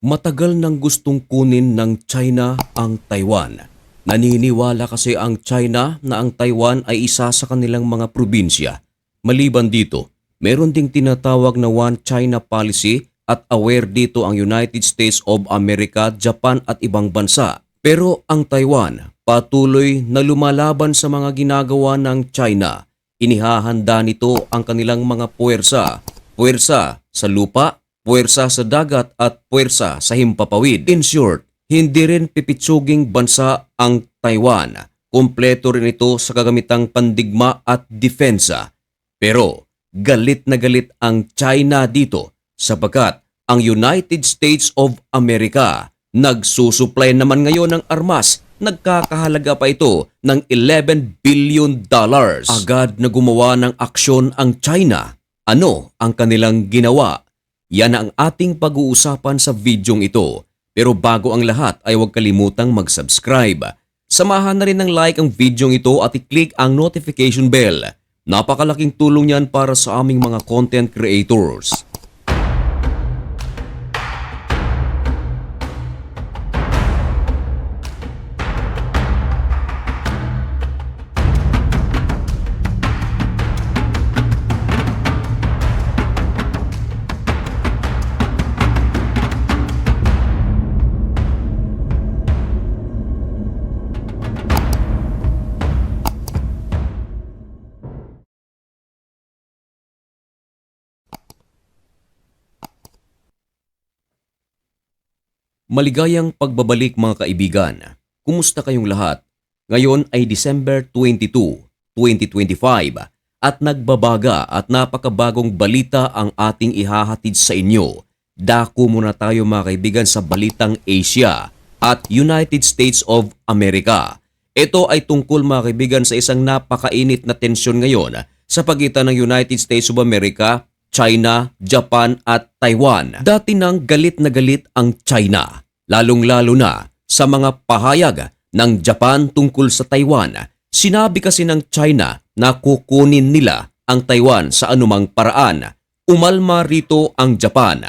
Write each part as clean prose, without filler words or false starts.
Matagal nang gustong kunin ng China ang Taiwan. Naniniwala kasi ang China na ang Taiwan ay isa sa kanilang mga probinsya. Maliban dito, meron ding tinatawag na One China policy at aware dito ang United States of America, Japan at ibang bansa. Pero ang Taiwan patuloy na lumalaban sa mga ginagawa ng China. Inihahanda nito ang kanilang mga puwersa. Puwersa sa lupa, puwersa sa dagat at puwersa sa himpapawid. In short, hindi rin pipitsuging bansa ang Taiwan. Kumpleto rin ito sa kagamitang pandigma at depensa. Pero galit na galit ang China dito sapagkat ang United States of America nagsusupply naman ngayon ng armas. Nagkakahalaga pa ito ng $11 billion. Agad na gumawa ng aksyon ang China. Ano ang kanilang ginawa? Yan ang ating pag-uusapan sa videong ito. Pero bago ang lahat ay huwag kalimutang mag-subscribe. Samahan na rin ng like ang videong ito at i-click ang notification bell. Napakalaking tulong yan para sa aming mga content creators. Maligayang pagbabalik mga kaibigan. Kumusta kayong lahat? Ngayon ay December 22, 2025 at nagbabaga at napakabagong balita ang ating ihahatid sa inyo. Dako muna tayo mga kaibigan sa balitang Asia at United States of America. Ito ay tungkol mga kaibigan sa isang napakainit na tensyon ngayon sa pagitan ng United States of America, China, Japan at Taiwan. Dati nang galit na galit ang China, lalong-lalo na sa mga pahayag ng Japan tungkol sa Taiwan. Sinabi kasi ng China na kukunin nila ang Taiwan sa anumang paraan. Umalma rito ang Japan.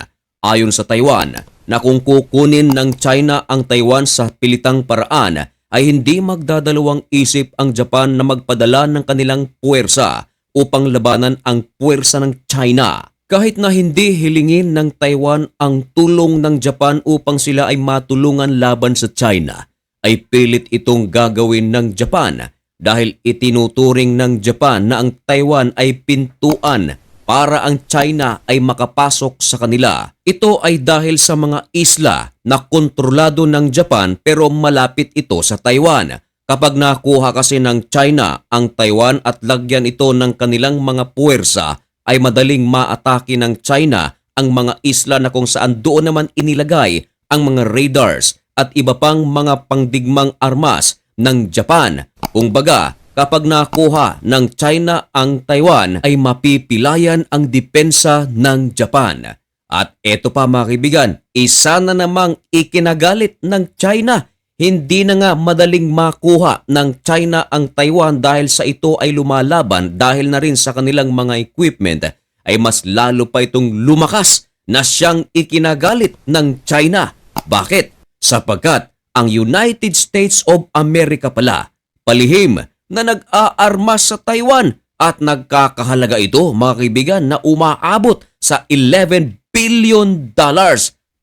Ayon sa Taiwan, na kung kukunin ng China ang Taiwan sa pilitang paraan, ay hindi magdadalawang isip ang Japan na magpadala ng kanilang puwersa upang labanan ang puwersa ng China. Kahit na hindi hilingin ng Taiwan ang tulong ng Japan upang sila ay matulungan laban sa China, ay pilit itong gagawin ng Japan dahil itinuturing ng Japan na ang Taiwan ay pintuan para ang China ay makapasok sa kanila. Ito ay dahil sa mga isla na kontrolado ng Japan pero malapit ito sa Taiwan. Kapag nakuha kasi ng China ang Taiwan at lagyan ito ng kanilang mga puwersa, ay madaling maatake ng China ang mga isla na kung saan doon naman inilagay ang mga radars at iba pang mga pangdigmang armas ng Japan. Kumbaga, kapag nakuha ng China ang Taiwan ay mapipilayan ang depensa ng Japan. At eto pa mga kaibigan, isa na namang ikinagalit ng China. Hindi na nga madaling makuha ng China ang Taiwan dahil sa ito ay lumalaban dahil na rin sa kanilang mga equipment ay mas lalo pa itong lumakas na siyang ikinagalit ng China. Bakit? Sapagkat ang United States of America pala palihim na nag-aarmas sa Taiwan at nagkakahalaga ito mga kaibigan na umaabot sa $11 billion.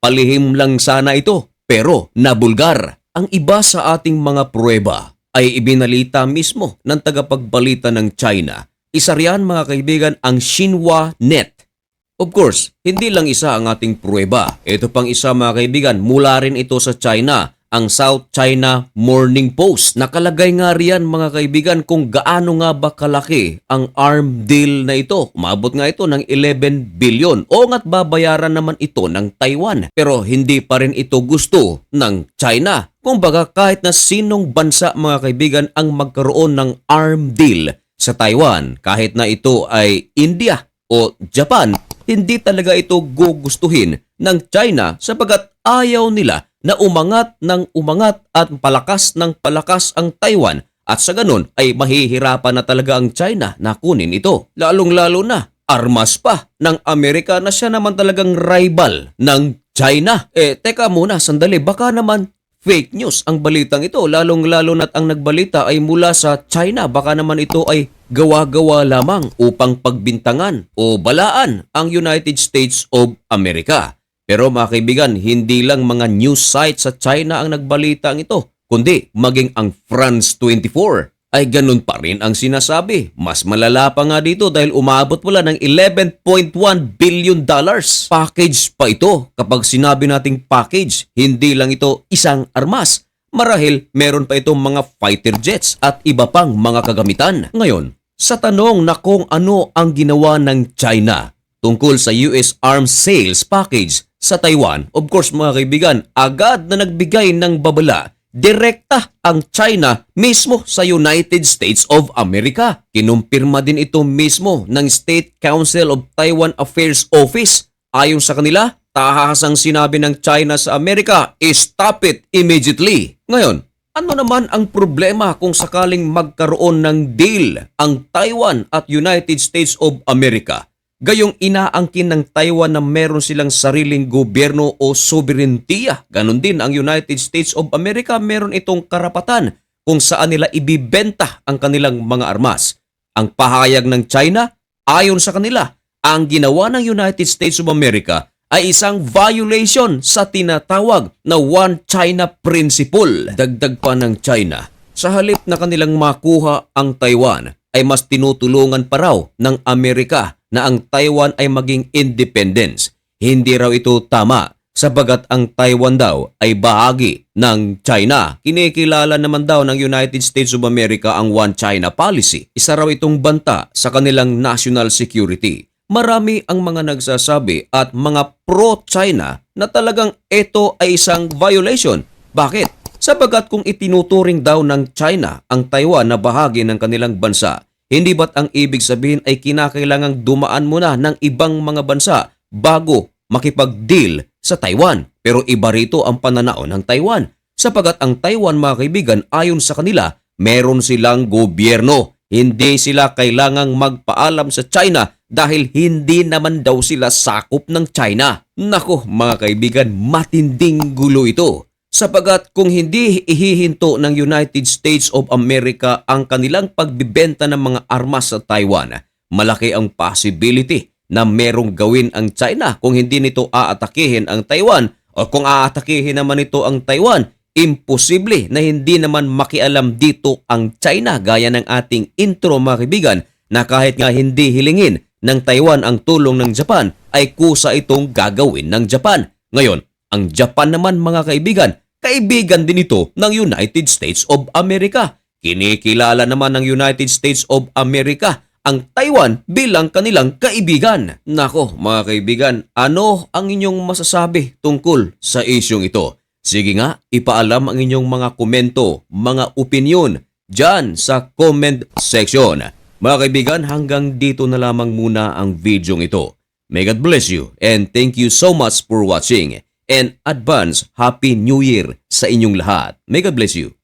Palihim lang sana ito pero nabulgar. Ang iba sa ating mga pruweba ay ibinalita mismo ng tagapagbalita ng China. Isa riyan mga kaibigan ang Xinhua Net. Of course, hindi lang isa ang ating pruweba. Ito pang isa mga kaibigan, mula rin ito sa China, ang South China Morning Post. Nakalagay nga riyan mga kaibigan kung gaano nga ba kalaki ang arm deal na ito. Umabot nga ito ng 11 billion. O nga't babayaran naman ito ng Taiwan. Pero hindi pa rin ito gusto ng China. Kumbaga kahit na sinong bansa mga kaibigan ang magkaroon ng arm deal sa Taiwan, kahit na ito ay India o Japan, hindi talaga ito gugustuhin ng China sapagkat ayaw nila na umangat ng umangat at palakas ng palakas ang Taiwan at sa ganun ay mahihirapan na talaga ang China na kunin ito. Lalong-lalo na, armas pa ng Amerika na siya naman talagang rival ng China. Teka muna, sandali. Baka naman fake news ang balitang ito. Lalong-lalo na't ang nagbalita ay mula sa China. Baka naman ito ay gawa-gawa lamang upang pagbintangan o balaan ang United States of America. Pero mga kaibigan, hindi lang mga news sites sa China ang nagbalitang ito, kundi maging ang France 24 ay ganun pa rin ang sinasabi. Mas malala pa nga dito dahil umabot pala ng $11.1 billion. Package pa ito. Kapag sinabi nating package, hindi lang ito isang armas. Marahil meron pa itong mga fighter jets at iba pang mga kagamitan. Ngayon, sa tanong na kung ano ang ginawa ng China tungkol sa US Arms Sales Package sa Taiwan, of course mga kaibigan, agad na nagbigay ng babala direkta ang China mismo sa United States of America. Kinumpirma din ito mismo ng State Council of Taiwan Affairs Office. Ayon sa kanila, tahasang sinabi ng China sa Amerika, stop it immediately. Ngayon, ano naman ang problema kung sakaling magkaroon ng deal ang Taiwan at United States of America? Gayong inaangkin ng Taiwan na meron silang sariling gobyerno o soberentiya. Ganon din ang United States of America, meron itong karapatan kung saan nila ibibenta ang kanilang mga armas. Ang pahayag ng China, ayon sa kanila, ang ginawa ng United States of America ay isang violation sa tinatawag na One China Principle. Dagdag pa ng China, sa halip na kanilang makuha ang Taiwan, ay mas tinutulungan pa raw ng Amerika na ang Taiwan ay maging independence. Hindi raw ito tama sabagat ang Taiwan daw ay bahagi ng China. Kinikilala naman daw ng United States of America ang One China Policy. Isa raw itong banta sa kanilang national security. Marami ang mga nagsasabi at mga pro-China na talagang ito ay isang violation. Bakit? Sabagat kung itinuturing daw ng China ang Taiwan na bahagi ng kanilang bansa, hindi ba't ang ibig sabihin ay kinakailangang dumaan muna ng ibang mga bansa bago makipag-deal sa Taiwan? Pero iba rito ang pananao ng Taiwan. Sapagat ang Taiwan, mga kaibigan, ayon sa kanila, meron silang gobyerno. Hindi sila kailangang magpaalam sa China dahil hindi naman daw sila sakop ng China. Nako mga kaibigan, matinding gulo ito. Sapagat kung hindi ihihinto ng United States of America ang kanilang pagbibenta ng mga armas sa Taiwan, malaki ang possibility na merong gawin ang China kung hindi nito aatakihin ang Taiwan, o kung aatakihin naman ito ang Taiwan, imposible na hindi naman makialam dito ang China gaya ng ating intro mga kaibigan na kahit nga hindi hilingin ng Taiwan ang tulong ng Japan ay kusa itong gagawin ng Japan. Ngayon, ang Japan naman mga kaibigan, kaibigan din ito ng United States of America. Kinikilala naman ng United States of America ang Taiwan bilang kanilang kaibigan. Nako mga kaibigan, ano ang inyong masasabi tungkol sa isyong ito? Sige nga, ipaalam ang inyong mga komento, mga opinion dyan sa comment section. Mga kaibigan, hanggang dito na lamang muna ang video ito. May God bless you and thank you so much for watching. And advance Happy New Year sa inyong lahat. May God bless you.